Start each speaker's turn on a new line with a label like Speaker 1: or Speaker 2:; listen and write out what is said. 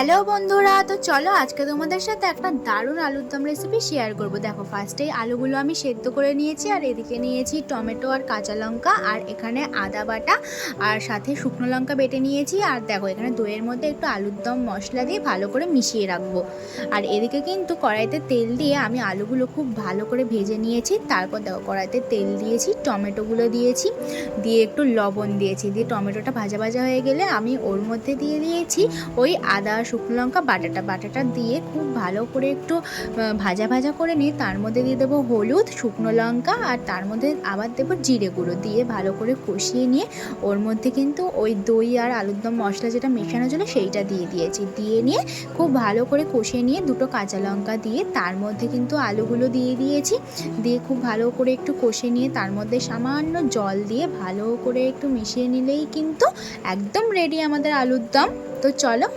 Speaker 1: Hello বন্ধুরা, তো চলো আজকে তোমাদের সাথে একটা দারুণ আলুর দম রেসিপি শেয়ার করব। দেখো, ফার্স্টেই আলুগুলো আমি সেদ্ধ করে নিয়েছি, আর এদিকে নিয়েছি টমেটো আর কাঁচা লঙ্কা, আর এখানে আদা বাটা, আর সাথে শুকনো লঙ্কা বেটে নিয়েছি। আর দেখো, এখানে দইয়ের মধ্যে একটু আলুর দম মশলা দিয়ে ভালো করে মিশিয়ে রাখবো। আর এদিকে কিন্তু কড়াইতে তেল দিয়ে আমি আলুগুলো খুব ভালো করে ভেজে নিয়েছি। তারপর দেখো, কড়াইতে তেল দিয়েছি, টমেটোগুলো দিয়েছি, দিয়ে একটু লবণ দিয়েছি, দিয়ে টমেটোটা ভাজা ভাজা হয়ে গেলে আমি ওর মধ্যে দিয়ে দিয়েছি ওই আদা শুকনো লঙ্কা বাটাটা দিয়ে খুব ভালো করে একটু ভাজা ভাজা করে নিয়ে তার মধ্যে দিয়ে দেবো হলুদ, শুকনো লঙ্কা, আর তার মধ্যে আবার দেবো জিরে গুঁড়ো, দিয়ে ভালো করে কষিয়ে নিয়ে ওর মধ্যে কিন্তু ওই দই আর আলুর দম মশলা যেটা মেশানো ছিল সেইটা দিয়ে দিয়েছি। দিয়ে নিয়ে খুব ভালো করে কষিয়ে নিয়ে দুটো কাঁচা লঙ্কা দিয়ে তার মধ্যে কিন্তু আলুগুলো দিয়ে দিয়েছি। দিয়ে খুব ভালো করে একটু কষিয়ে নিয়ে তার মধ্যে সামান্য জল দিয়ে ভালো করে একটু মিশিয়ে নিলেই কিন্তু একদম রেডি আমাদের আলুর দম। তো চলো।